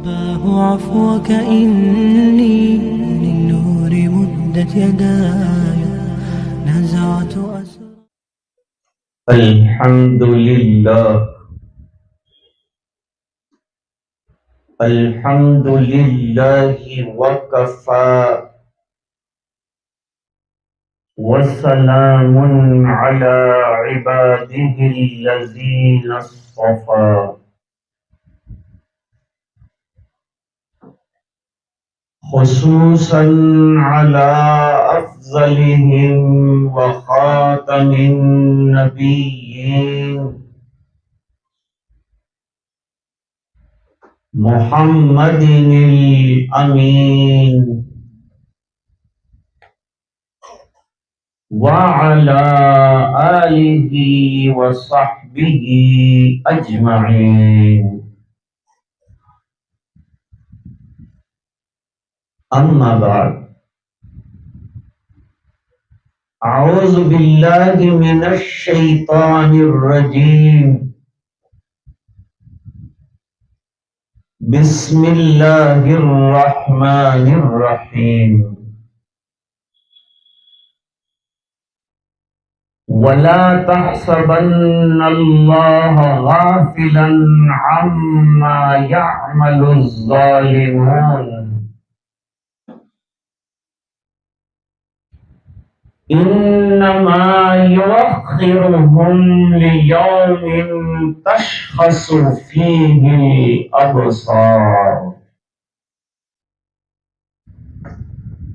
أباه عفوك إني للنور مدت يداي نزعت أسرى. الحمد لله الحمد لله وكفى وسلام على عباده الذين اصطفى خصوصا على أفضلهم وخاتم النبيين محمد الأمين وعلى آله وصحبه أجمعين أما بعد أعوذ بالله من الشيطان الرجيم بسم الله الرحمن الرحيم ولا تحسبن الله غافلا عما يعمل الظالمون إنما يؤخرهم ليوم تشخص فيه الأبصار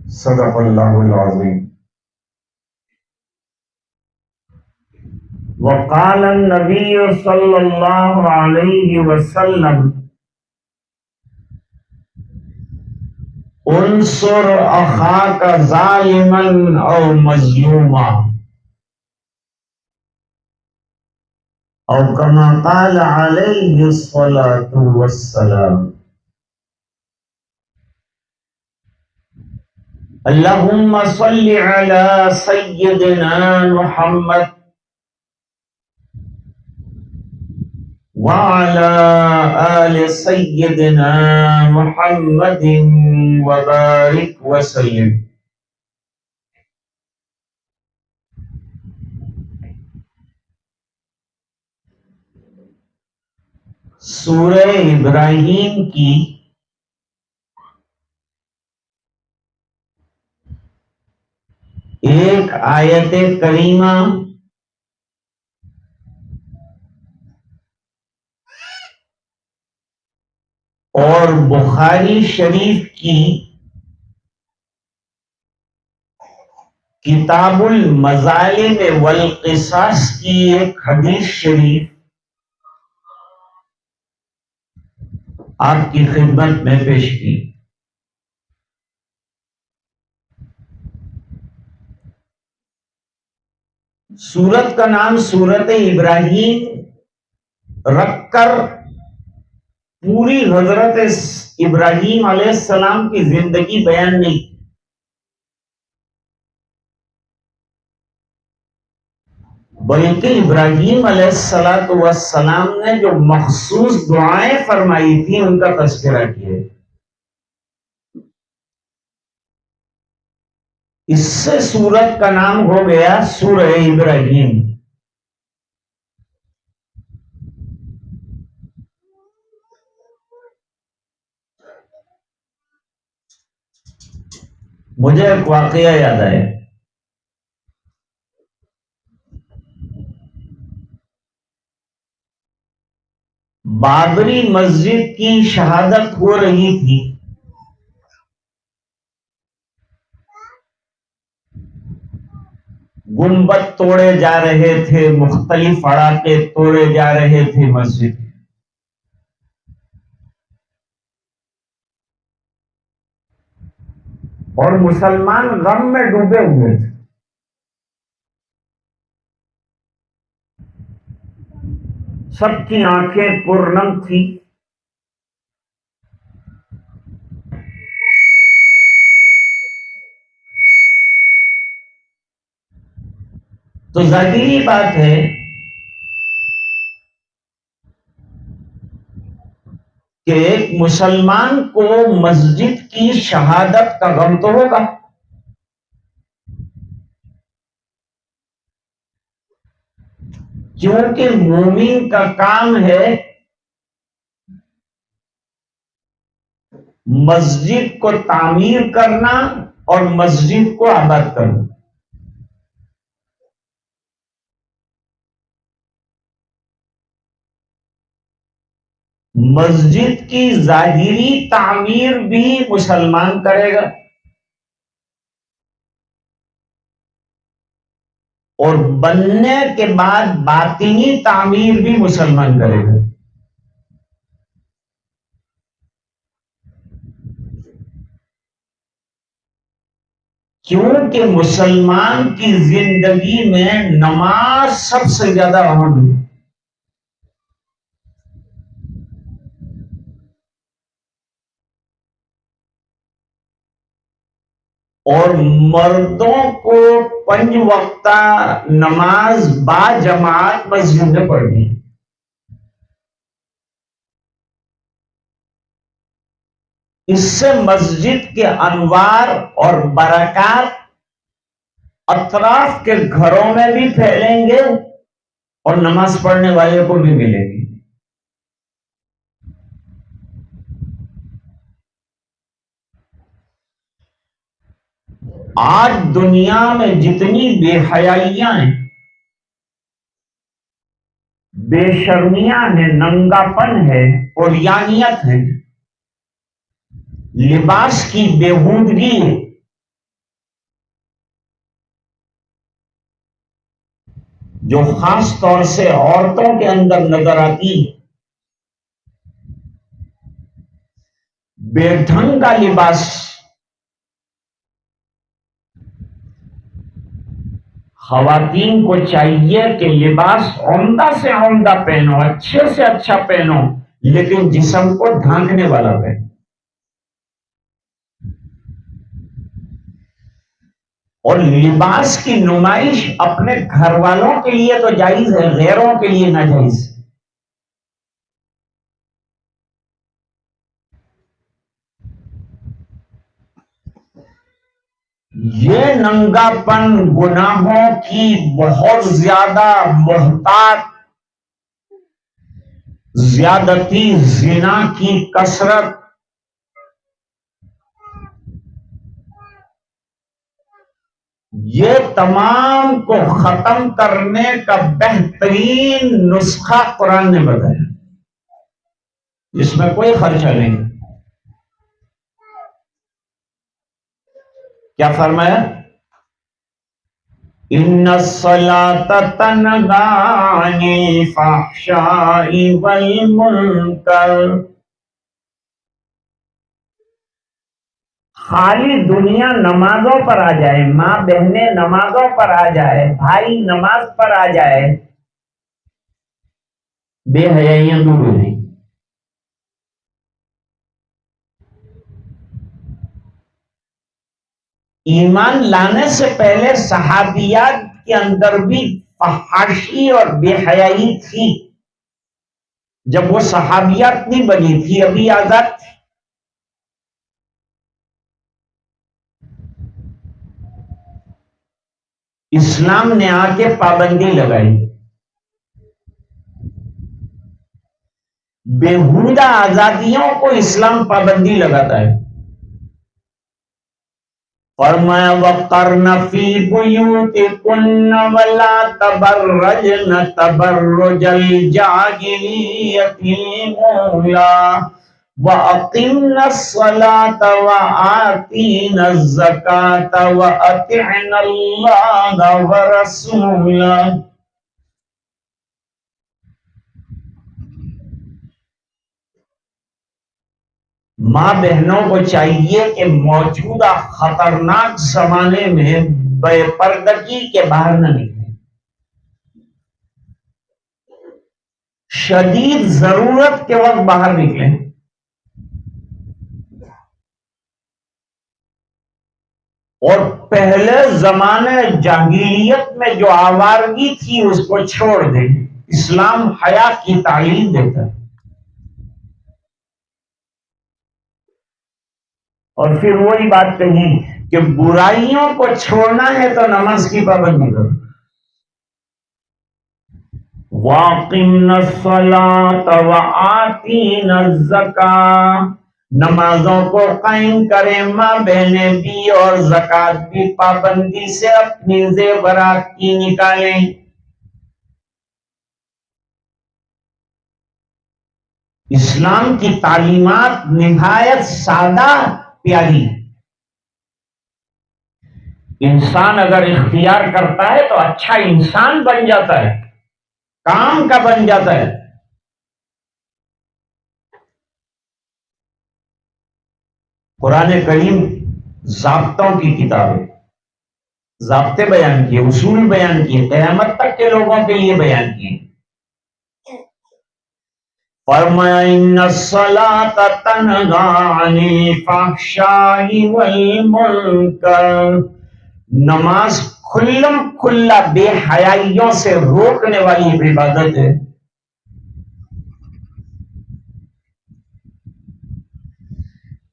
صدق الله العظيم. وقال النبي صلى الله عليه وسلم انصر اخاك ظالما او مظلوما او كما قال عليه الصلاة والسلام. اللهم صل على سيدنا محمد وعلى آل سيدنا محمد وبارك وسلم. سورہ ابراہیم کی ایک آیت کریمہ اور بخاری شریف کی کتاب المظالم والقصاص کی ایک حدیث شریف آپ کی خدمت میں پیش کی. سورت کا نام سورت ابراہیم رکھ کر پوری حضرت ابراہیم علیہ السلام کی زندگی بیان نہیں، بلکہ ابراہیم علیہ السلام نے جو مخصوص دعائیں فرمائی تھی ان کا تذکرہ کیا ہے. اس سے سورت کا نام ہو گیا سورہ ابراہیم. مجھے ایک واقعہ یاد آیا. بابری مسجد کی شہادت ہو رہی تھی. گنبد توڑے جا رہے تھے، مختلف اڑاکے توڑے جا رہے تھے مسجد. اور مسلمان غم میں ڈوبے ہوئے تھے. سب کی آنکھیں پرنم تھی. تو ظاہری بات ہے کہ ایک مسلمان کو مسجد کی شہادت کا غم تو ہوگا، کیونکہ مومن کا کام ہے مسجد کو تعمیر کرنا اور مسجد کو آباد کرنا۔ مسجد کی ظاہری تعمیر بھی مسلمان کرے گا اور بننے کے بعد باطنی تعمیر بھی مسلمان کرے گا۔ کیونکہ مسلمان کی زندگی میں نماز سب سے زیادہ اہم ہے، اور مردوں کو 5 وقتہ نماز با جماعت مسجد میں پڑھنی۔ اس سے مسجد کے انوار اور برکات اطراف کے گھروں میں بھی پھیلیں گے اور نماز پڑھنے والے کو بھی ملیں گی۔ آج دنیا میں جتنی بے حیائیاں ہیں، بے شرمیاں ہیں، ننگا پن ہے، عریانیت ہے، لباس کی بےہودگی ہے، جو خاص طور سے عورتوں کے اندر نظر آتی ہے، بے ڈھنگ کا لباس۔ خواتین کو چاہیے کہ لباس عمدہ سے عمدہ پہنو، اچھے سے اچھا پہنو، لیکن جسم کو ڈھانکنے والا پہنو۔ اور لباس کی نمائش اپنے گھر والوں کے لیے تو جائز ہے، غیروں کے لیے ناجائز ہے۔ یہ ننگا پن گناہوں کی بہت زیادہ محتاط، زیادتی، زنا کی کثرت، یہ تمام کو ختم کرنے کا بہترین نسخہ قرآن نے بتایا، جس میں کوئی خرچہ نہیں۔ کیا فرمایا؟ ان الصلاۃ تنہی عن الفحشاء والمنکر۔ خالی دنیا نمازوں پر آ جائے، ماں بہنیں نمازوں پر آ جائے، بھائی نماز پر آ جائے، بے حیائیاں دور ہو جائیں۔ ایمان لانے سے پہلے صحابیات کے اندر بھی فحاشی اور بے حیائی تھی، جب وہ صحابیات نہیں بنی تھی، ابھی آزاد تھی۔ اسلام نے آ کے پابندی لگائی، بےہودہ آزادیوں کو اسلام پابندی لگاتا ہے۔ فرمایا وَقَرْنَ فِي بُيُوتِكُنَّ وَلَا تَبَرَّجْنَ تَبَرُّجَ الْجَاهِلِيَّةِ الْأُولَىٰ وَأَقِمْنَ الصَّلَاةَ وَآتِينَ الزَّكَاةَ وَأَطِعْنَ اللَّهَ وَرَسُولَهُ۔ ماں بہنوں کو چاہیے کہ موجودہ خطرناک زمانے میں بے پردگی کے باہر نہ نکلیں، شدید ضرورت کے وقت باہر نکلیں، اور پہلے زمانے جاہلیت میں جو آوارگی تھی اس کو چھوڑ دیں۔ اسلام حیا کی تعلیم دیتا ہے۔ اور پھر وہی بات کہی کہ برائیوں کو چھوڑنا ہے تو نماز کی پابندی کرو. وَأَقِمْنَ الصَّلَاةَ وَآتِينَ الزَّكَاةَ، نمازوں کو قائم کریں، ماں بہنیں بھی اور زکوٰۃ بھی پابندی سے اپنی زیورات کی نکالیں. اسلام کی تعلیمات نہایت سادہ پیاری. انسان اگر اختیار کرتا ہے تو اچھا انسان بن جاتا ہے، کام کا بن جاتا ہے. قرآن کریم ضابطوں کی کتاب ہے، ضابطے بیان کیے، اصول بیان کیے، قیامت تک کے لوگوں کے لیے بیان کیے. فرمایا ان الصلاۃ تنہی عن الفحشاء والمنکر، نماز کھلم کھلا بے حیائیوں سے روکنے والی عبادت ہے.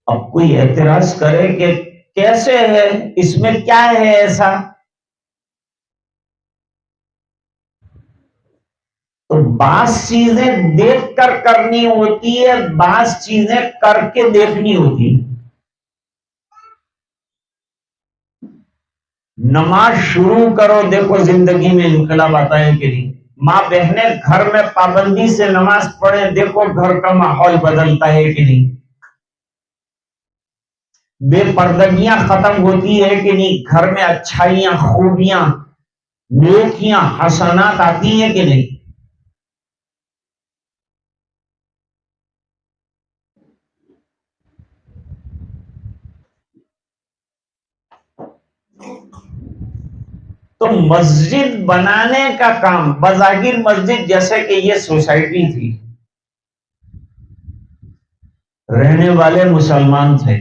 اب کوئی اعتراض کرے کہ کیسے ہے، اس میں کیا ہے ایسا، تو بعض چیزیں دیکھ کر کرنی ہوتی ہے، بعض چیزیں کر کے دیکھنی ہوتی. نماز شروع کرو، دیکھو زندگی میں انقلاب آتا ہے کہ نہیں. ماں بہنیں گھر میں پابندی سے نماز پڑھیں، دیکھو گھر کا ماحول بدلتا ہے کہ نہیں. بے پردگیاں ختم ہوتی ہے کہ نہیں، گھر میں اچھائیاں، خوبیاں، نیکیاں، حسنات آتی ہیں کہ نہیں. تو مسجد بنانے کا کام، بظاہر مسجد جیسے کہ یہ سوسائٹی تھی، رہنے والے مسلمان تھے،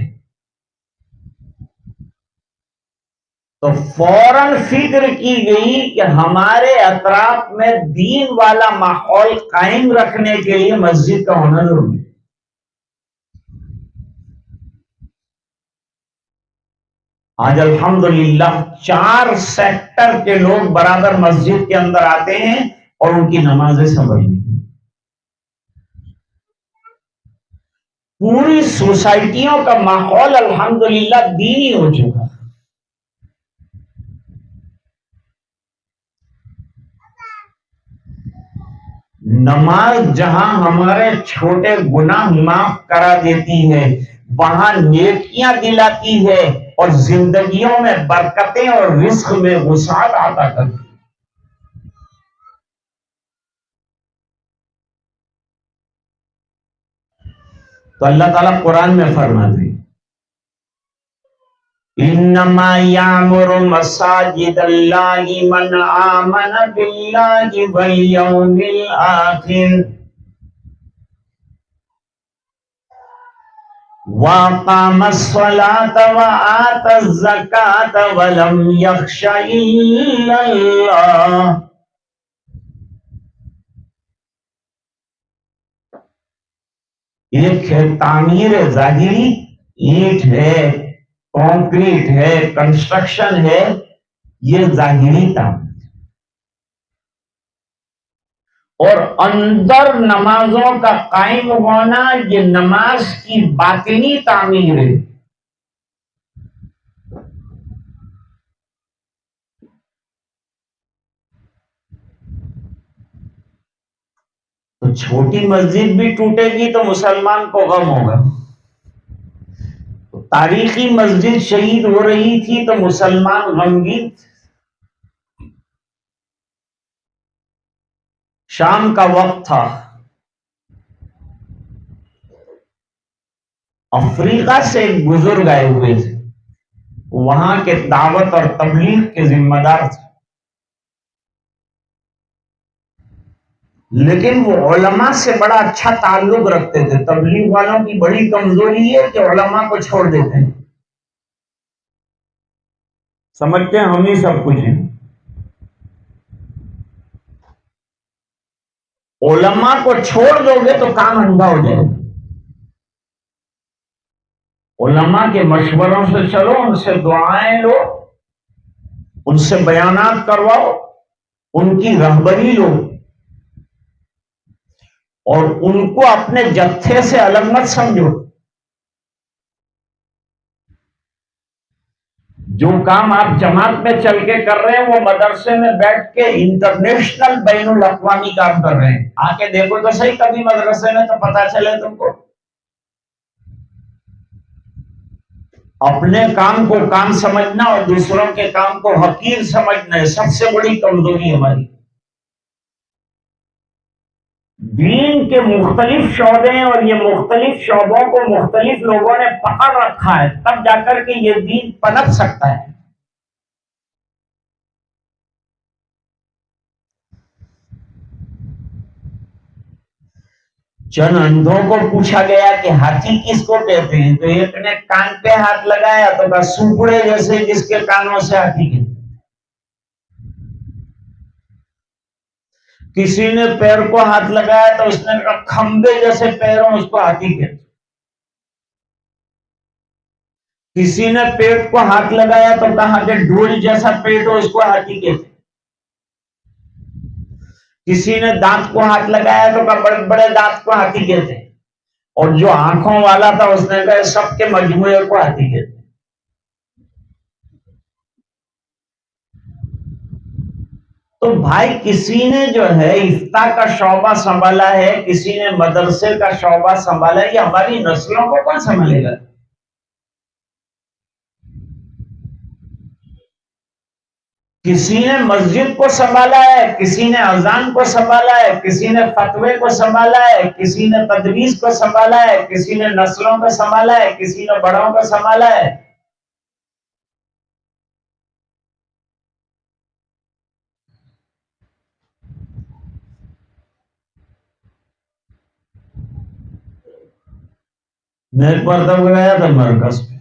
تو فوراً فکر کی گئی کہ ہمارے اطراف میں دین والا ماحول قائم رکھنے کے لیے مسجد کا ہونا ضروری ہے. آج الحمدللہ 4 سیکٹر کے لوگ برابر مسجد کے اندر آتے ہیں اور ان کی نمازیں سمجھنی. پوری سوسائٹیوں کا ماحول الحمدللہ دینی ہو چکا. نماز جہاں ہمارے چھوٹے گناہ معاف کرا دیتی ہے، وہاں نیکیاں دلاتی ہے اور زندگیوں میں برکتیں اور رزق میں وسعت عطا کرتی. تو اللہ تعالیٰ قرآن میں فرماتے ہیں انما یعمر مساجد اللہ من آمن باللہ والیوم الآخر وَأَقَامَ الصَّلَاةَ وَآتَى الزَّكَاةَ وَلَمْ يَخْشَ إِلَّا اللَّهَ. ایک ہے تعمیر ظاہری، اینٹ ہے، کانکریٹ ہے، کنسٹرکشن ہے، یہ ظاہری تعمیر. اور اندر نمازوں کا قائم ہونا، یہ نماز کی باطنی تعمیر ہے. تو چھوٹی مسجد بھی ٹوٹے گی تو مسلمان کو غم ہوگا. تاریخی مسجد شہید ہو رہی تھی تو مسلمان غمگین. شام کا وقت تھا، افریقہ سے ایک بزرگ آئے ہوئے تھے، وہاں کے دعوت اور تبلیغ کے ذمہ دار تھے. لیکن وہ علماء سے بڑا اچھا تعلق رکھتے تھے. تبلیغ والوں کی بڑی کمزوری ہے کہ علماء کو چھوڑ دیتے ہیں، سمجھتے ہیں ہم ہی سب کچھ ہیں. علماء کو چھوڑ دو گے تو کام اندھا ہو جائے گا. علماء کے مشوروں سے چلو، ان سے دعائیں لو، ان سے بیانات کرواؤ، ان کی رہبری لو، اور ان کو اپنے جتھے سے الگ مت سمجھو۔ جو کام آپ جماعت میں چل کے کر رہے ہیں وہ مدرسے میں بیٹھ کے انٹرنیشنل بین الاقوامی کام کر رہے ہیں۔ آ کے دیکھو تو صحیح کبھی مدرسے میں، تو پتا چلے تم کو۔ اپنے کام کو کام سمجھنا اور دوسروں کے کام کو حقیر سمجھنا ہے سب سے بڑی کمزوری ہماری۔ دین کے مختلف شعبے ہیں اور یہ مختلف شعبوں کو مختلف لوگوں نے پکڑ رکھا ہے، تب جا کر کے یہ دین پنپ سکتا ہے۔ چند اندھوں کو پوچھا گیا کہ ہاتھی کس کو کہتے ہیں، تو ایک نے کان پہ ہاتھ لگایا تو کہا سوپڑے جیسے جس کے کانوں سے ہاتھی کہتے۔ کسی نے پیر کو ہاتھ لگایا تو اس نے کہا کھمبے جیسے پیروں اس کو ہاتھی کہتے۔ کسی نے پیٹ کو ہاتھ لگایا تو کہا کہ ڈھول جیسا پیٹ ہو اس کو ہاتھی کہتے۔ کسی نے دانت کو ہاتھ لگایا تو کہا بڑے بڑے دانت کو ہاتھی کہتے ہیں، اور جو آنکھوں والا تھا اس نے کہا سب کے مجموعے کو ہاتھی کہتے ہیں۔ تو بھائی کسی نے جو ہے افتاء کا شعبہ سنبھالا ہے، کسی نے مدرسے کا شعبہ سنبھالا ہے، یہ ہماری نسلوں کو کون سنبھالے گا؟ کسی نے مسجد کو سنبھالا ہے، کسی نے اذان کو سنبھالا ہے، کسی نے فتوے کو سنبھالا ہے، کسی نے تدریس کو سنبھالا ہے، کسی نے نسلوں کو سنبھالا ہے، کسی نے بڑوں کو سنبھالا ہے۔ میں ایک مرتبہ گیا تھا مرکز پہ،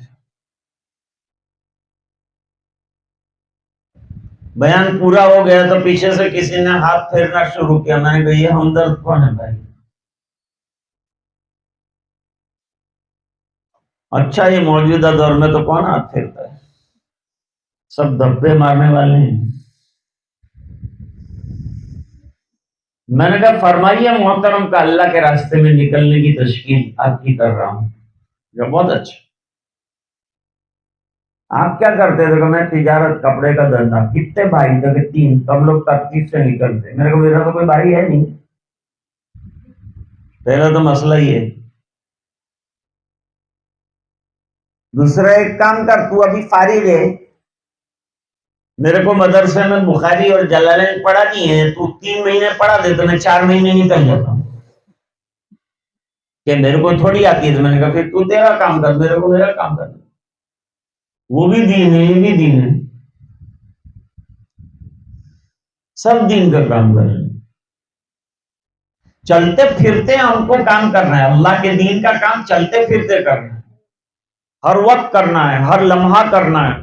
بیان پورا ہو گیا تو پیچھے سے کسی نے ہاتھ پھیرنا شروع کیا۔ میں نے کہا یہ ہمدرد کون ہے بھائی؟ اچھا یہ موجودہ دور میں تو کون ہاتھ پھیرتا ہے، سب دبے مارنے والے ہیں۔ میں نے کہا فرمائیے محترم کا اللہ کے راستے میں نکلنے کی تشکیل آپ کی کر رہا ہوں۔ جو بہت اچھا، آپ کیا کرتے تھے؟ کہ میں تجارت کپڑے کا دھندا۔ کتنے بھائی تھے؟ کہ 3۔ تم لوگ ترتیب سے نکلتے۔ میرے کو میرا تو کوئی بھائی ہے نہیں، پہلا تو مسئلہ یہ ہے۔ دوسرا ایک کام کر، تو ابھی فارغ ہے، میرے کو مدرسے میں بخاری اور جلالین پڑھا نہیں ہے، تو 3 مہینے پڑھا دے تو میں 4 مہینے نکل جاتا ہوں، کہ میرے کو تھوڑی آتی ہے۔ تو میں نے کہا پھر تو تیرا کام کر، میرے کو میرا کام کر۔ وہ بھی دین ہے، یہ بھی دین ہے، سب دین کا کام کر رہے ہیں۔ چلتے پھرتے ہم کو کام کرنا ہے، اللہ کے دین کا کام چلتے پھرتے کرنا ہے، ہر وقت کرنا ہے، ہر لمحہ کرنا ہے۔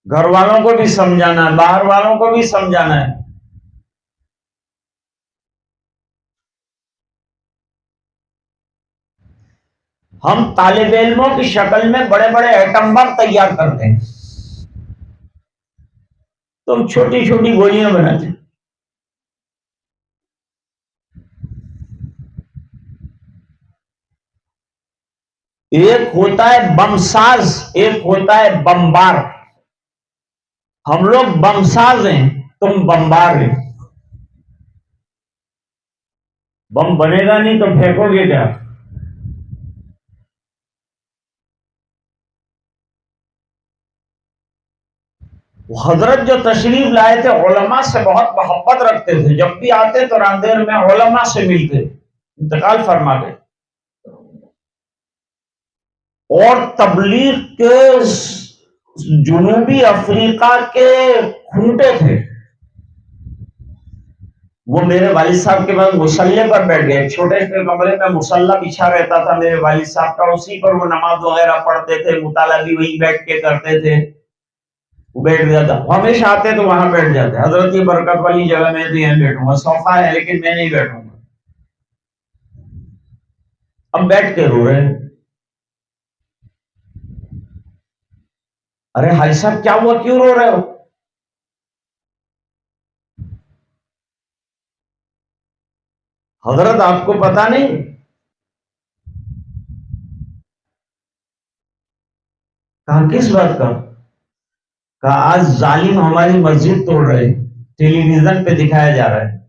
گھر والوں کو بھی سمجھانا ہے، باہر والوں کو بھی سمجھانا ہے۔ ہم طالب علموں کی شکل میں بڑے بڑے ایٹم بم تیار کرتے ہیں، تم چھوٹی چھوٹی گولیاں بناتے ہیں۔ ایک ہوتا ہے بم ساز، ایک ہوتا ہے بمبار۔ ہم لوگ بم ساز ہیں، تم بمبار ہیں۔ بم بنے گا نہیں تو پھینکو گے کیا؟ حضرت جو تشریف لائے تھے علماء سے بہت محبت رکھتے تھے، جب بھی آتے تو راندیر میں علماء سے ملتے، انتقال فرما گئے۔ اور تبلیغ کے جنوبی افریقہ کے کھوٹے تھے، وہ میرے والد صاحب کے بعد مصلے پر بیٹھ گئے۔ چھوٹے سے کمرے میں مصلہ بچھا رہتا تھا میرے والد صاحب کا، اسی پر وہ نماز وغیرہ پڑھتے تھے، مطالعہ بھی وہی بیٹھ کے کرتے تھے۔ وہ بیٹھ جاتا، ہمیشہ آتے تو وہاں بیٹھ جاتے۔ حضرت کی برکت والی جگہ میں تو یہاں بیٹھوں گا، صوفہ ہے لیکن میں نہیں بیٹھوں گا۔ اب بیٹھ کے رو رہے ہیں۔ ارے حاجی صاحب کیا ہوا، کیوں رو رہے ہو؟ حضرت آپ کو پتا نہیں؟ کہا کس بات کا؟ کہا آج ظالم ہماری مسجد توڑ رہے، ٹیلی ویژن پہ دکھایا جا رہا ہے۔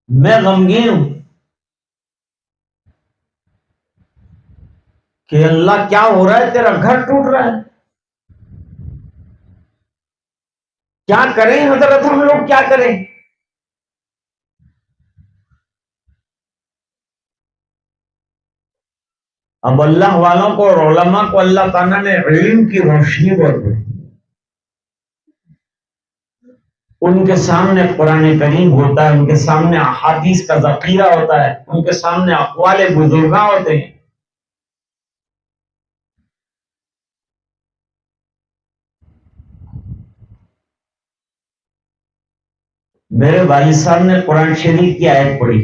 میں غمگین ہوں کہ اللہ کیا ہو رہا ہے، تیرا گھر ٹوٹ رہا ہے، کیا کریں حضرت، ہم لوگ کیا کریں؟ اب اللہ والوں کو اور علماء کو اللہ تعالیٰ نے علم کی روشنی بول، ان کے سامنے قرآن کریم ہوتا ہے، ان کے سامنے احادیث کا ذخیرہ ہوتا ہے، ان کے سامنے اقوال بزرگاں ہوتے ہیں۔ میرے والد صاحب نے قرآن شریف کی آیت پڑھی،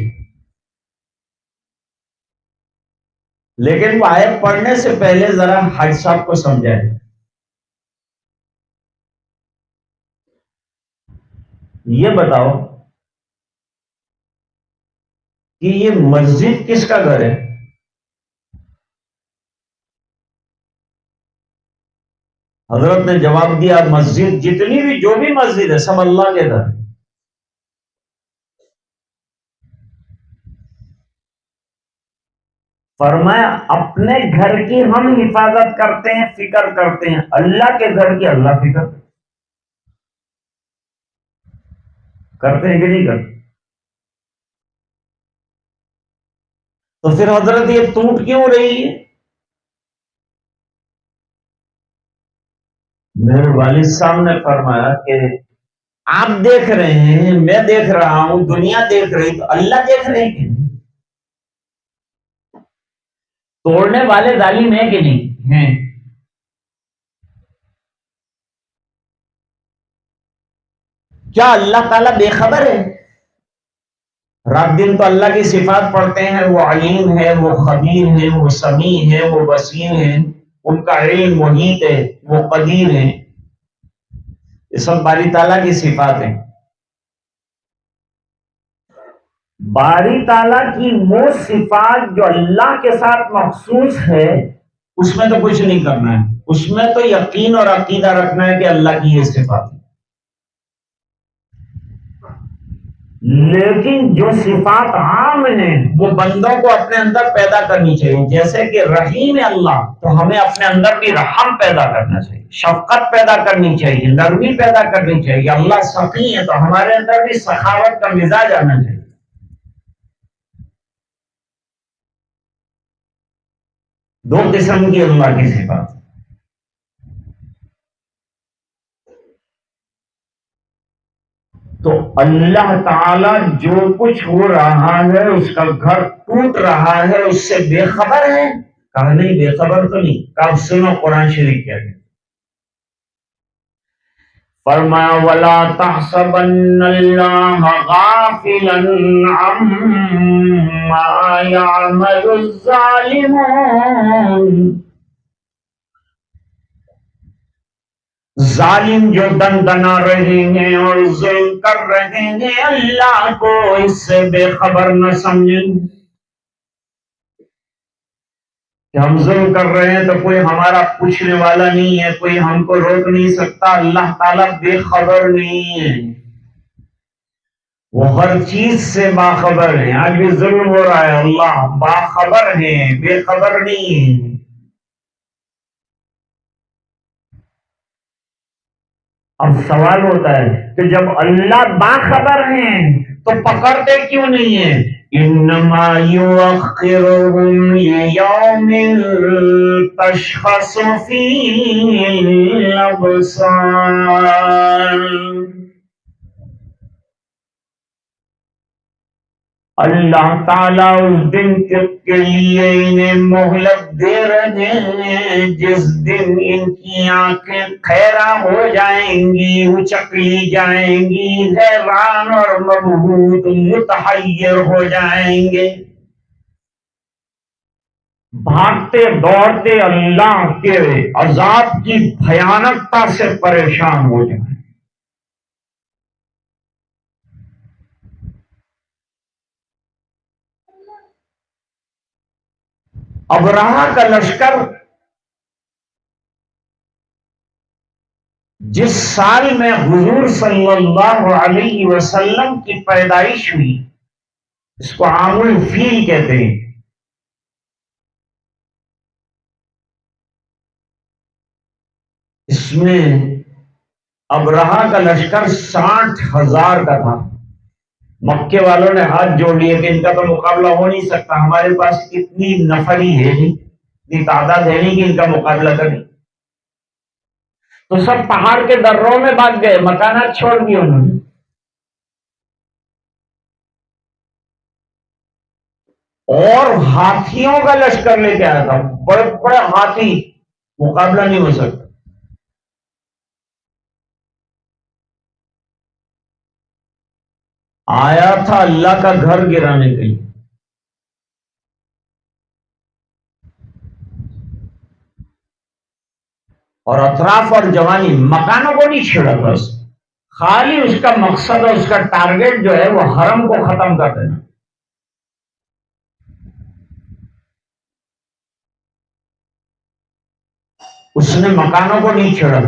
لیکن وہ آیت پڑھنے سے پہلے ذرا حاج صاحب کو سمجھائے، یہ بتاؤ کہ یہ مسجد کس کا گھر ہے؟ حضرت نے جواب دیا مسجد جتنی بھی جو بھی مسجد ہے سب اللہ کے گھر۔ فرمایا اپنے گھر کی ہم حفاظت کرتے ہیں، فکر کرتے ہیں، اللہ کے گھر کی اللہ فکر کرتے ہیں کہ نہیں کرتے؟ تو پھر حضرت یہ ٹوٹ کیوں رہی ہے؟ میرے والد صاحب نے فرمایا کہ آپ دیکھ رہے ہیں، میں دیکھ رہا ہوں، دنیا دیکھ رہی، تو اللہ دیکھ رہے ہیں کہ توڑنے والے ظالم ہیں کہ نہیں ہیں؟ کیا اللہ تعالیٰ بے خبر ہے؟ رات دن تو اللہ کی صفات پڑھتے ہیں، وہ علیم ہے، وہ خبیر ہے، وہ سمیع ہے، وہ بصیر ہے، ان کا علم محیط ہے، وہ قدیر ہے، یہ سب باری تعالیٰ کی صفات ہیں۔ باری تعالیٰ کی وہ صفات جو اللہ کے ساتھ مخصوص ہے، اس میں تو کچھ نہیں کرنا ہے، اس میں تو یقین اور عقیدہ رکھنا ہے کہ اللہ کی یہ صفات ہے۔ لیکن جو صفات عام ہیں وہ بندوں کو اپنے اندر پیدا کرنی چاہیے، جیسے کہ رحیم ہے اللہ، تو ہمیں اپنے اندر بھی رحم پیدا کرنا چاہیے، شفقت پیدا کرنی چاہیے، نرمی پیدا کرنی چاہیے۔ اللہ سخی ہے تو ہمارے اندر بھی سخاوت کا مزاج آنا چاہیے۔ دو قسم کی اللہ کی صفات۔ تو اللہ تعالی جو کچھ ہو رہا ہے، اس کا گھر ٹوٹ رہا ہے، اس سے بے خبر ہے؟ کہا نہیں، بے خبر تو نہیں۔ کب سنو قرآن شریف کیا ہے، فرمایا وَلَا تَحْسَبَنَّ اللَّهَ غَافِلًا عَمَّا يَعْمَلُ الظَّالِمُونَ۔ ظالم جو دن دنا رہے ہیں اور ظلم کر رہے ہیں، اللہ کو اس سے بے خبر نہ سمجھیں کہ ہم ظلم کر رہے ہیں تو کوئی ہمارا پوچھنے والا نہیں ہے، کوئی ہم کو روک نہیں سکتا۔ اللہ تعالیٰ بے خبر نہیں ہے، وہ ہر چیز سے باخبر ہے۔ آج بھی ظلم ہو رہا ہے، اللہ باخبر ہے، بے خبر نہیں ہے۔ اب سوال ہوتا ہے کہ جب اللہ باخبر ہیں تو پکڑتے کیوں نہیں ہیں؟ انما یؤخرهم لیوم تشخص فیہ الابصار۔ اللہ تعالیٰ اس دن کے لیے انہیں مہلت دے رہے ہیں جس دن ان کی آنکھیں خیرہ ہو جائیں گی، اچک لی جائیں گی، حیران اور مبہوت متحیر ہو جائیں گے، بھاگتے دوڑتے اللہ کے عذاب کی بھیانکتا سے پریشان ہو جائیں۔ ابرہہ کا لشکر جس سال میں حضور صلی اللہ علیہ وسلم کی پیدائش ہوئی، اس کو عام الفیل کہتے ہیں، اس میں ابرہہ کا لشکر 60,000 کا تھا۔ مکے والوں نے ہاتھ جوڑ لیے کہ ان کا تو مقابلہ ہو نہیں سکتا، ہمارے پاس اتنی نفری ہے نہیں، اتنی تعداد ہے نہیں کہ ان کا مقابلہ کریں، تو سب پہاڑ کے دروں میں بھاگ گئے، مکانات چھوڑ دیے انہوں نے، اور ہاتھیوں کا لشکر لے کے آیا تھا، بڑے بڑے ہاتھی، مقابلہ نہیں ہو سکتا۔ آیا تھا اللہ کا گھر گرانے کے لیے، اور اطراف اور جوانی، مکانوں کو نہیں چھیڑا، بس خالی اس کا مقصد اور اس کا ٹارگیٹ جو ہے وہ حرم کو ختم کر دینا۔ اس نے مکانوں کو نہیں چھیڑا،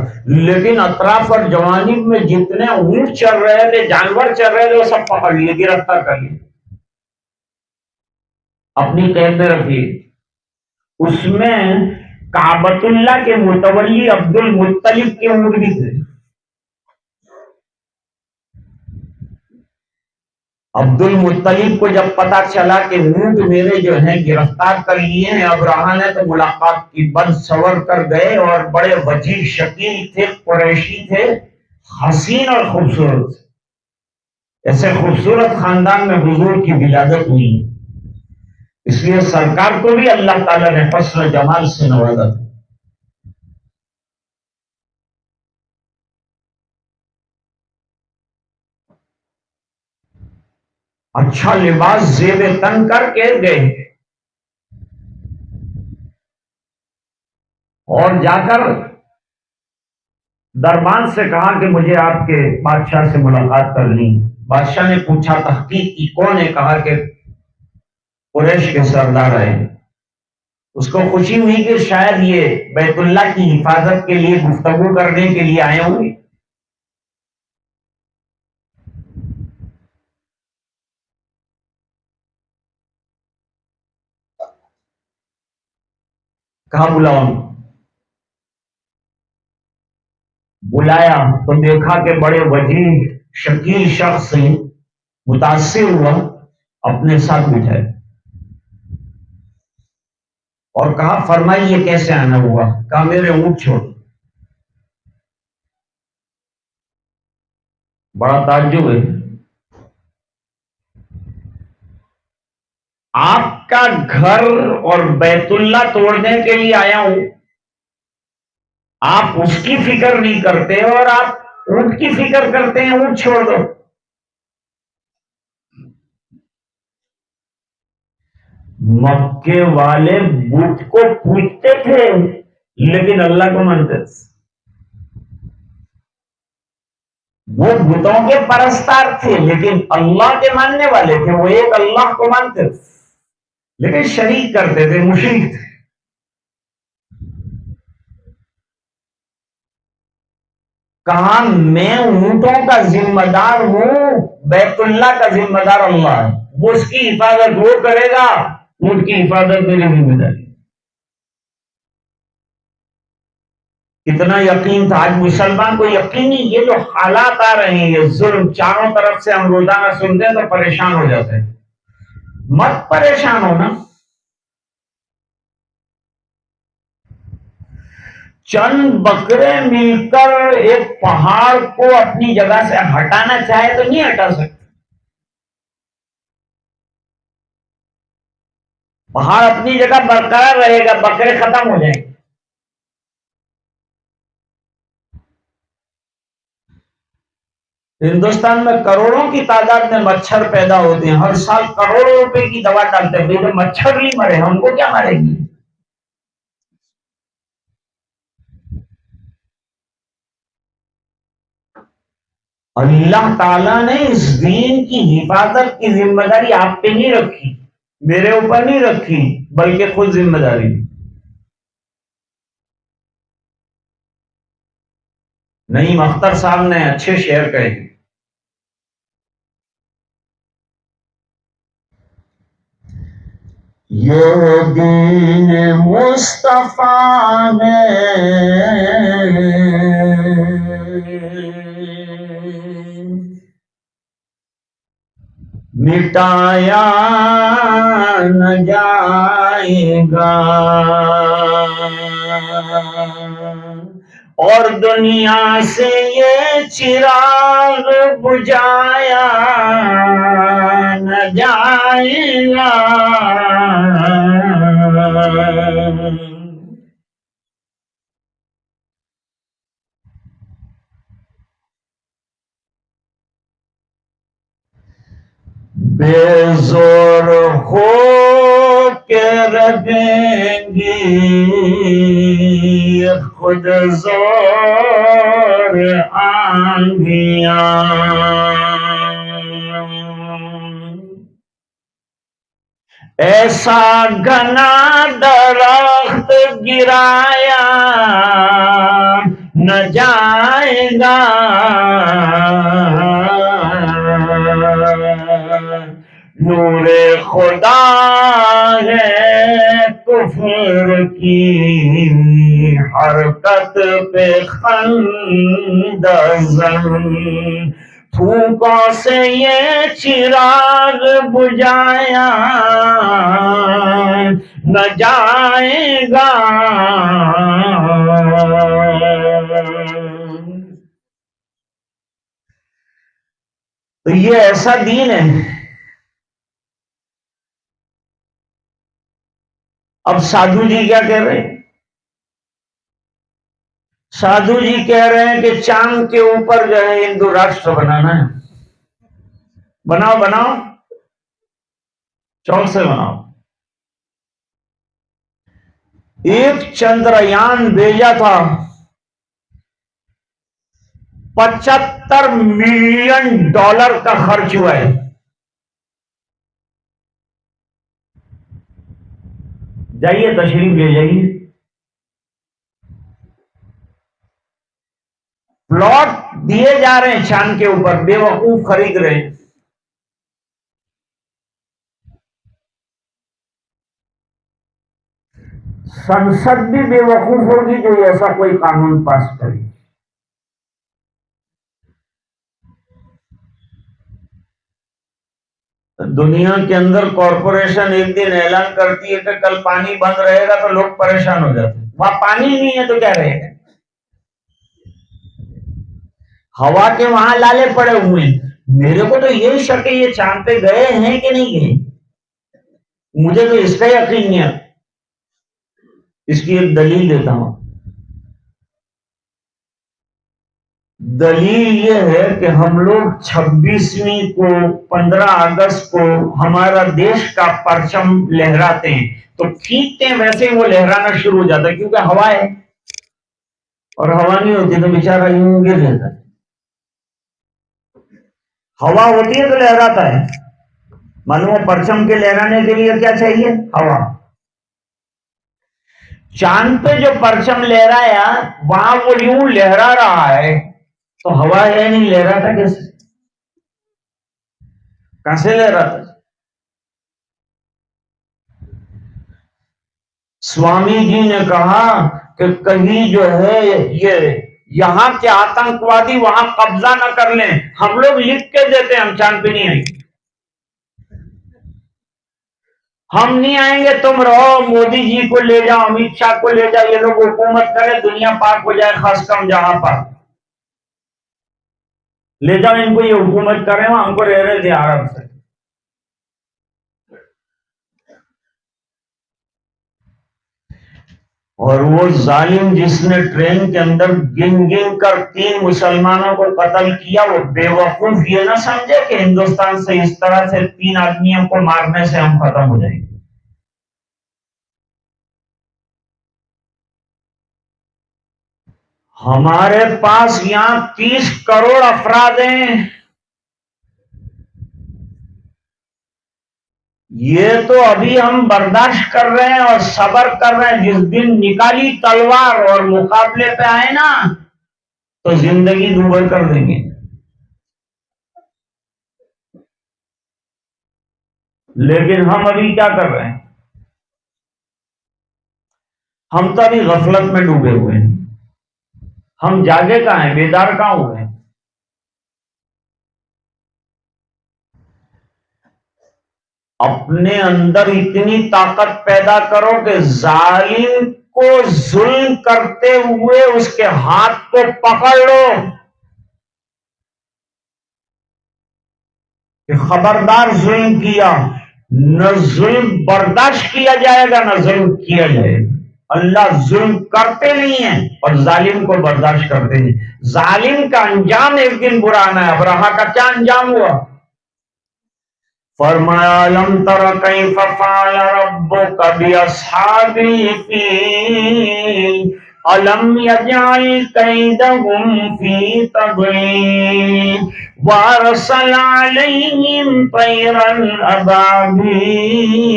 لیکن اطراف اور جوانب میں جتنے اونٹ چل رہے تھے، جانور چل رہے تھے، وہ سب پکڑ لیے، گرفتار کر لیے، اپنی قید میں رکھیے۔ اس میں کعبۃ اللہ کے متولی عبد المطلب کے اونٹ بھی تھے۔ عبد المطلب کو جب پتا چلا کہ اونٹ میرے جو ہیں گرفتار کر لیے ہیں ابرہہ نے، تو ملاقات کی، بن سور کر گئے، اور بڑے وجیح شکیل تھے، قریشی تھے، حسین اور خوبصورت، ایسے خوبصورت خاندان میں حضور کی ولادت ہوئی، اس لیے سرکار کو بھی اللہ تعالیٰ نے حسن و جمال سے نوازا تھا۔ اچھا لباس زیب تن کر کے گئے، اور جا کر دربان سے کہا کہ مجھے آپ کے بادشاہ سے ملاقات کرنی۔ بادشاہ نے پوچھا تحقیق کی، کون ہے؟ کہا کہ قریش کے سردار ہے۔ اس کو خوشی ہوئی کہ شاید یہ بیت اللہ کی حفاظت کے لیے گفتگو کرنے کے لیے آئے ہوں گے۔ کہا بلاؤ، بلایا تو دیکھا کہ بڑے وجیح شکیل شخص ہیں، متاثر ہوا، اپنے ساتھ بٹھائے اور کہا فرمائیے کیسے آنا ہوا؟ کہا میرے اونٹ چھوڑ۔ بڑا تعجب ہے، آپ کا گھر اور بیت اللہ توڑنے کے لیے آیا ہوں، آپ اس کی فکر نہیں کرتے اور آپ اونٹ کی فکر کرتے ہیں، اونٹ چھوڑ دو۔ مکے والے بت کو پوجتے تھے لیکن اللہ کو مانتے تھے، وہ بتوں کے پرستار تھے لیکن اللہ کے ماننے والے تھے، وہ ایک اللہ کو مانتے تھے لیکن شریک کرتے تھے، مشرک تھے۔ کہا میں اونٹوں کا ذمہ دار ہوں، بیت اللہ کا ذمہ دار اللہ ہے، وہ اس کی حفاظت وہ کرے گا، اونٹ کی حفاظت میری ذمہ داری۔ کتنا یقین تھا! آج مسلمان کو یقین نہیں، یہ جو حالات آ رہے ہیں، یہ ظلم چاروں طرف سے ہم روزانہ سنتے ہیں تو پریشان ہو جاتے ہیں۔ مت پریشان ہونا، چند بکرے مل کر ایک پہاڑ کو اپنی جگہ سے ہٹانا چاہے تو نہیں ہٹا سکتے۔ پہاڑ اپنی جگہ برقرار رہے گا، بکرے ختم ہو جائیں گے۔ ہندوستان میں کروڑوں کی تعداد میں مچھر پیدا ہوتے ہیں، ہر سال کروڑوں روپے کی دوا ڈالتے ہیں، بھئی مچھر نہیں مرے ہم کو کیا مارے گی؟ اللہ تعالیٰ نے اس دین کی حفاظت کی ذمہ داری آپ پہ نہیں رکھی، میرے اوپر نہیں رکھی، بلکہ خود ذمہ داری نعیم اختر صاحب نے اچھے شعر کہے۔ یہ دین مصطفیٰ ہے مٹایا نہ جائے گا، اور دنیا سے یہ چراغ بجھایا نہ جائے گا۔ بے زور ہو کے رہیں گی خود زور آندھیاں، ایسا گھنا درخت گرایا نہ جائے گا، نور خدا ہے کفر کی حرکت پہ خندہ زن، پھوکوں سے یہ چراغ بجھایا نہ جائے گا۔ تو یہ ایسا دین ہے۔ اب سادھو جی کیا کہہ رہے ہیں؟ سادھو جی کہہ رہے ہیں کہ چاند کے اوپر جو ہے ہندو راشٹر بنانا ہے، بناؤ بناؤ، چوک سے بناؤ۔ ایک چندریان بھیجا تھا، 75 ملین ڈالر کا خرچ ہوا ہے۔ جائیے تشریف لے جائیے، پلاٹ دیے جا رہے ہیں چاند کے اوپر، بے وقوف خرید رہے ہیں۔ سنسد بھی بے وقوف ہوگی جو ایسا کوئی قانون پاس کرے۔ دنیا کے اندر کارپوریشن ایک دن اعلان کرتی ہے کہ کل پانی بند رہے گا تو لوگ پریشان ہو جاتے ہیں، وہاں پانی نہیں ہے تو کیا رہے گا؟ ہوا کے وہاں لالے پڑے ہوئے ہیں۔ میرے کو تو یہ شک ہے یہ چاند پہ گئے ہیں کہ نہیں گئے، مجھے تو اس کا یقین نہیں ہے۔ اس کی ایک دلیل دیتا ہوں۔ دلیل یہ ہے کہ ہم لوگ 26ویں کو 15 اگست کو ہمارا دیش کا پرچم لہراتے ہیں تو کھینچتے ہیں، ویسے ہی وہ لہرانا شروع ہو جاتا ہے، کیونکہ ہوا ہے، اور ہوا نہیں ہوتی تو بیچارہ یوں گر جاتا ہے۔ ہوا ہوتی ہے تو لہراتا ہے، معلوم ہے پرچم کے لہرانے کے لیے کیا چاہیے؟ ہوا۔ چاند پہ جو پرچم لہرایا وہاں وہ یوں لہرا رہا ہے تو ہوا ہے نہیں، لہرا تھا کیسے؟ کہاں سے لہرا تھا؟ سوامی جی نے کہا کہ کہیں جو ہے یہ یہاں کے آتنکوادی وہاں قبضہ نہ کر لیں، ہم لوگ لکھ کے دیتے ہیں ہم چاند پہ نہیں آئیں گے، ہم نہیں آئیں گے، تم رہو، مودی جی کو لے جاؤ، امت شاہ کو لے جاؤ، یہ لوگ حکومت کرے، دنیا پاک ہو جائے، خاص کم جہاں پر لے جاؤ ان کو، یہ حکومت کرے، ہم کو رہنے دیں آرام سے۔ اور وہ ظالم جس نے ٹرین کے اندر گن گن کر 3 مسلمانوں کو قتل کیا، وہ بے وقوف یہ نہ سمجھے کہ ہندوستان سے اس طرح سے 3 آدمیوں کو مارنے سے ہم ختم ہو جائیں گے۔ ہمارے پاس یہاں 30 کروڑ افراد ہیں، یہ تو ابھی ہم برداشت کر رہے ہیں اور صبر کر رہے ہیں، جس دن نکالی تلوار اور مقابلے پہ آئے نا تو زندگی دوبر کر دیں گے۔ لیکن ہم ابھی کیا کر رہے ہیں؟ ہم تو ابھی غفلت میں ڈوبے ہوئے ہیں، ہم جاگے کہاں ہیں، بیدار کہاں ہوئے ہیں؟ اپنے اندر اتنی طاقت پیدا کرو کہ ظالم کو ظلم کرتے ہوئے اس کے ہاتھ کو پکڑ لو کہ خبردار، ظلم کیا، نہ ظلم برداشت کیا جائے گا نہ ظلم کیا جائے گا۔ اللہ ظلم کرتے نہیں ہیں اور ظالم کو برداشت کرتے نہیں۔ ظالم کا انجام ایک دن برا آنا ہے۔ ابرہہ کا کیا انجام ہوا؟ فرمایا لم تر کیف فعل ربک باصحاب الفیل الم یجعل کیدہم فی تضلیل وارسل علیہم طیرا ابابیل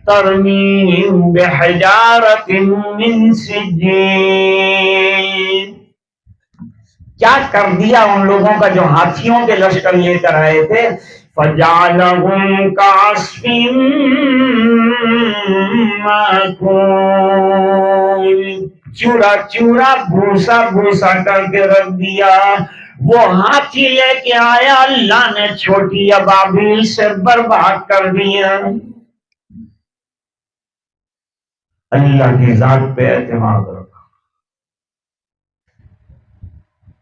ترمیم بحجارۃ من سجیل۔ کیا کر دیا ان لوگوں کا جو ہاتھیوں کے لشکر لے کر آئے تھے؟ فَجَعَلَهُمْ كَعَصْفٍ مَّأْكُولٍ، چورا چورا بھوسا بھوسا کر کے رکھ دیا۔ وہ ہاتھی لے کے آیا، اللہ نے چھوٹی ابابیل سے برباد کر دیا۔ اللہ کی ذات پہ اعتماد رکھا۔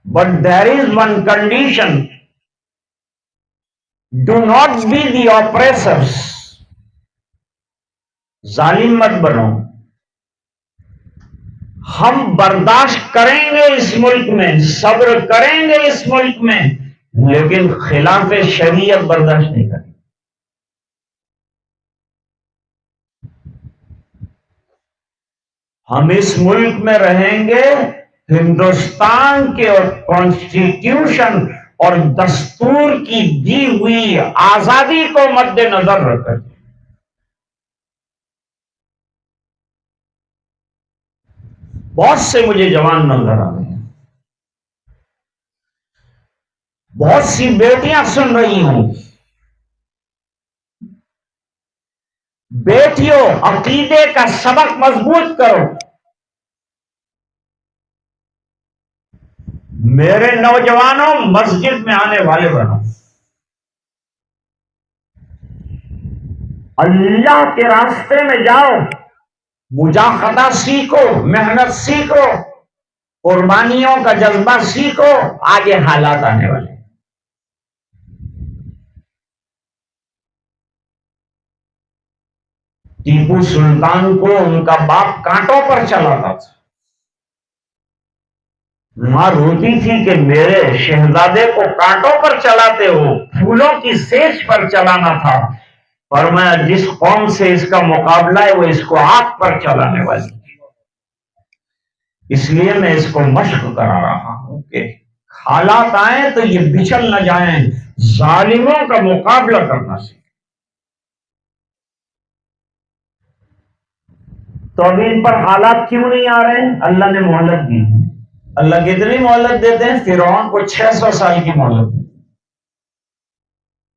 But there is one condition: do not be the oppressors. ظالم مت بنو۔ ہم برداشت کریں گے اس ملک میں، صبر کریں گے اس ملک میں، لیکن خلاف شریعت برداشت نہیں کریں۔ ہم اس ملک میں رہیں گے ہندوستان کے کانسٹیٹیوشن اور دستور کی دی ہوئی آزادی کو مد نظر رکھ کر۔ بہت سے مجھے جوان نظر آ رہے ہیں، بہت سی بیٹیاں سن رہی ہوں۔ بیٹیوں، عقیدے کا سبق مضبوط کرو۔ میرے نوجوانوں، مسجد میں آنے والے بنو، اللہ کے راستے میں جاؤ، مجاہدہ سیکھو، محنت سیکھو، قربانیوں کا جذبہ سیکھو، آگے حالات آنے والے۔ ٹیپو سلطان کو ان کا باپ کانٹوں پر چلاتا تھا۔ ماں روتی تھی کہ میرے شہزادے کو کانٹوں پر چلاتے ہو، پھولوں کی سیج پر چلانا تھا۔ فرمایا جس قوم سے اس کا مقابلہ ہے وہ اس کو آگ پر چلانے والی، اس لیے میں اس کو مشق کرا رہا ہوں کہ حالات آئیں تو یہ بچھل نہ جائیں، ظالموں کا مقابلہ کرنا سیکھیں۔ تو ابھی ان پر حالات کیوں نہیں آ رہے ہیں؟ اللہ نے مہلت دی۔ اللہ کتنی مہلت دیتے ہیں؟ فرعون کو 600 سال کی مہلت دی۔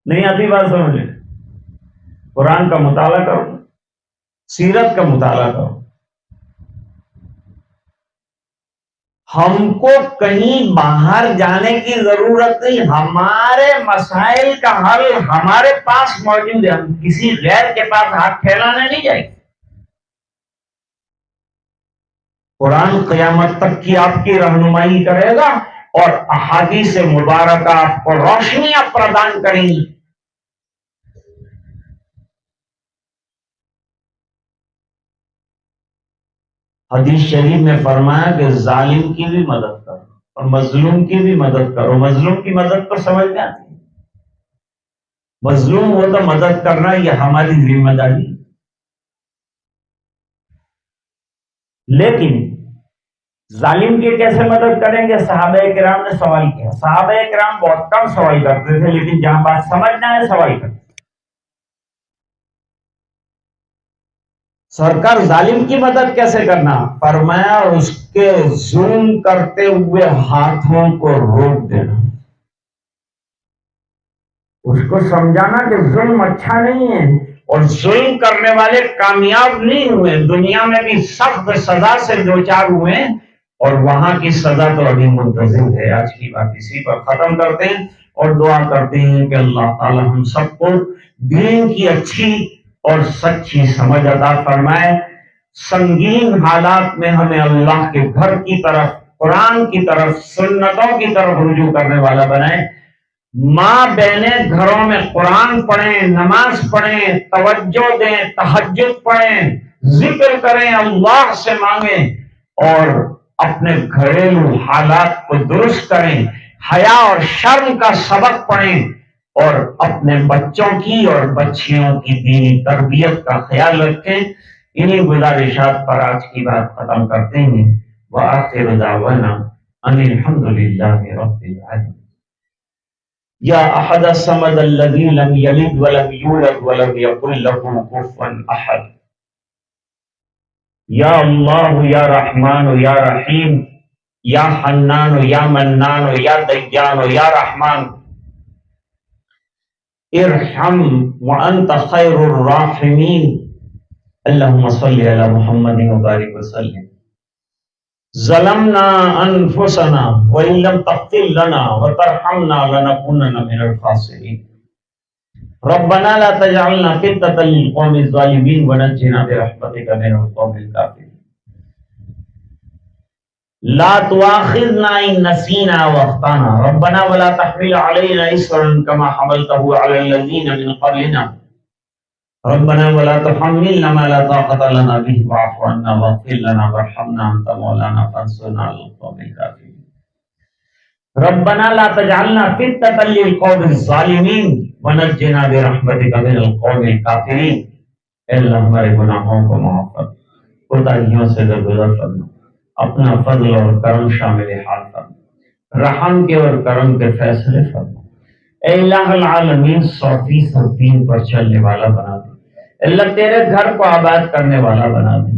نہیں آتی بات سمجھے؟ قرآن کا مطالعہ کرو، سیرت کا مطالعہ کرو۔ ہم کو کہیں باہر جانے کی ضرورت نہیں، ہمارے مسائل کا حل ہمارے پاس موجود ہے، ہم کسی غیر کے پاس ہاتھ پھیلانے نہیں جائیں۔ قرآن قیامت تک کی آپ کی رہنمائی کرے گا اور احادیث مبارکہ آپ کو روشنیاں پردان کریں گی۔ حدیث شریف میں فرمایا کہ ظالم کی بھی مدد کرو اور مظلوم کی بھی مدد کرو. مظلوم کی مدد تو سمجھ میں آتی ہے, مظلوم ہو تو مدد کرنا یہ ہماری ذمہ داری. لیکن ظالم کی کیسے مدد کریں گے؟ صحابہ کرام نے سوال کیا. صحابہ کرام بہت کم سوال کرتے تھے, لیکن جہاں بات سمجھنا ہے سوال کرتے. سرکار ظالم کی مدد کیسے کرنا؟ فرمایا اس کے ظلم کرتے ہوئے ہاتھوں کو روک دینا, اس کو سمجھانا کہ ظلم اچھا نہیں ہے اور ظلم کرنے والے کامیاب نہیں ہوئے, دنیا میں بھی سخت سزا سے دوچار ہوئے اور وہاں کی سزا تو ابھی منتظر ہے. آج کی بات اسی پر ختم کرتے ہیں اور دعا کرتے ہیں کہ اللہ تعالی ہم سب کو دین کی اچھی اور سچی سمجھ عطا فرمائے. سنگین حالات میں ہمیں اللہ کے گھر کی طرف, قرآن کی طرف, سنتوں کی طرف رجوع کرنے والا بنائے. ماں بہنیں گھروں میں قرآن پڑھیں, نماز پڑھیں, توجہ دیں, تہجد پڑھیں, ذکر کریں, اللہ سے مانگیں اور اپنے گھریلو حالات کو درست کریں, حیا اور شرم کا سبق پڑھیں اور اپنے بچوں کی اور بچیوں کی دینی تربیت کا خیال رکھیں. انہی گزارشات پر آج کی بات ختم کرتے ہیں. وآخر دعوانا ان الحمد للہ رب العالمین. یا احد الصمد الذی لم یلد ولم یولد ولم یکن له کفوا احد. یا اللہ یا رحمان یا رحیم یا حنان یا منان یا دیان یا رحمان ارحم وانت خیر الراحمین. اللہم صلی علی محمد وبارک وسلم. ظلمنا انفسنا وان لم تغفر لنا وترحمنا لنكونن من الخاسرین. ربنا لا تجعلنا فتنة للقوم الظالمین ونجنا برحمتك من القوم الكافرین. لا تؤاخذنا ان نسینا واخطانا ربنا ولا تحمل علينا اصرا كما حملته على الذين من قبلنا ربنا ولا تحملنا ما لا طاقة لنا به واعف عنا واغفر لنا وارحمنا انت مولانا فانصرنا على القوم الكافرين. ربنا لا تجعلنا فتنة للقوم الظالمين ونجنا برحمتك من القوم الكافرين. اے اللہ ہمارے گناہوں کو معاف کر, کوتاہیوں سے درگزر فرما, اپنا فضل اور کرم شامل حال فرما, رحم کے اور کرم کے فیصلے فرما. اے الہ العالمین 100% دین پر چلنے والا بنا دے. اللہ تیرے گھر کو آباد کرنے والا بنا دے.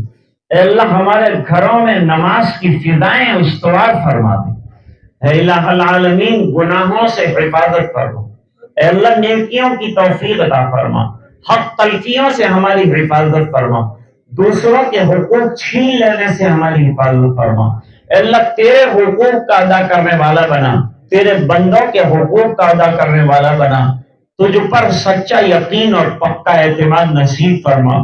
اے اللہ ہمارے گھروں میں نماز کی فضائیں استوار فرما دے. اے الہ العالمین گناہوں سے حفاظت فرما. اے اللہ نیکیوں کی توفیق عطا فرما, حق تلفیوں سے ہماری حفاظت فرما, دوسروں کے حقوق چھین لینے سے ہماری حفاظت فرما. اے اللہ تیرے حقوق کا ادا کرنے والا بنا, تیرے بندوں کے حقوق کا ادا کرنے والا بنا. تجھ پر سچا یقین اور پکا اعتماد نصیب فرما,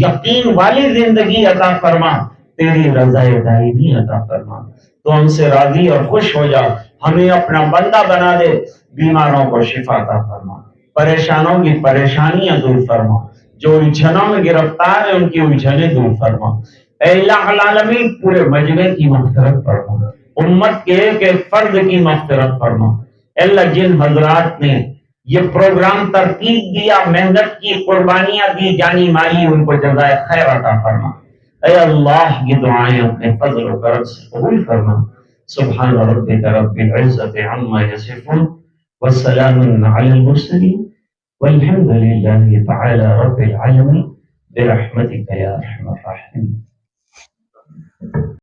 یقین والی زندگی عطا فرما, تیری رضا دائمی عطا فرما. تو ہم سے راضی اور خوش ہو جا, ہمیں اپنا بندہ بنا دے, بیماروں کو شفا عطا فرما, پریشانوں کی پریشانیاں دور فرما, جو الجھنوں میں گرفتار ہیں ان کی الجھنیں دور فرما. اے الہ العالمین پورے مجمع کی مغفرت فرما, امت کے ایک ایک فرد کی مغفرت فرما. اے اللہ جن حضرات نے یہ پروگرام ترتیب دیا, محنت کی, قربانیاں دی جانی مالی, ان کو جزائے خیر عطا فرما. اے اللہ یہ دعائیں اپنے فضل و کرم سے قبول فرما. سبحان ربک رب العزت عما یصفون والسلام علی المرسلین والحمد للہ تعالی رب العالمین برحمتک یا ارحم الراحمین.